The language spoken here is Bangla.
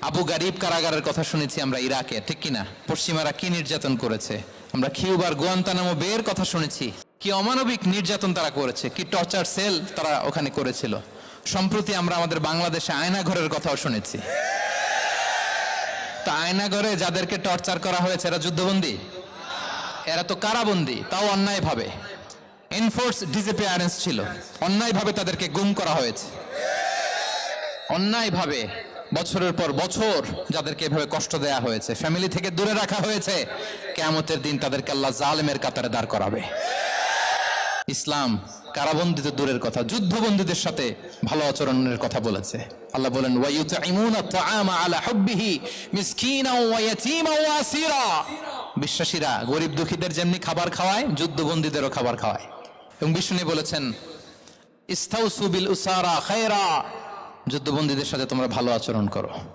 আবু গারিব কারাগারের কথা শুনেছি আমরা ইরাকে, ঠিক কিনা? পশ্চিমারা কি নির্যাতন করেছে। আমরা কিউবার গুয়ান্তানামো বের কথা শুনেছি, কি অমানবিক নির্যাতন তারা করেছে, কি টর্চার সেল তারা ওখানে করেছিল। সম্প্রতি আমরা আমাদের বাংলাদেশে আয়নাঘরের কথাও শুনেছি। তো আয়নাঘরে যাদেরকে টর্চার করা হয়েছে এরা যুদ্ধবন্দী? এরা তো কারাবন্দী, তাও অন্যায়ভাবে। এনফোর্স ডিসঅ্যাপিয়ারেন্স ছিল, অন্যায়ভাবে তাদেরকে গুম করা হয়েছে। অন্যায়ভাবে বছরের পর বছর যাদেরকে এভাবে কষ্ট দেয়া হয়েছে, ফ্যামিলি থেকে দূরে রাখা হয়েছে, কিয়ামতের দিন তাদেরকে আল্লাহ জালেমের কাতারে দাঁড় করাবে। ইসলাম কারাবন্দী তো দূরের কথা, যুদ্ধবন্দীদের সাথে ভালো আচরণের কথা বলেছে। আল্লাহ বলেন ওয়ায়ুতঈমুনা আত-তাআমা আলা হুব্বিহি মিসকিনাও ওয়া ইয়াতীমান ওয়া আসীরা। বিশ্বাসীরা গরিব দুঃখীদের যেমনি খাবার খাওয়ায়, যুদ্ধবন্দীদেরও খাবার খাওয়ায়। এবং বিষ্ণু বলেছেন ইস্তাউসু বিল উসারা খায়রা, যুদ্ধবন্দীদের সাথে তোমরা ভালো আচরণ করো।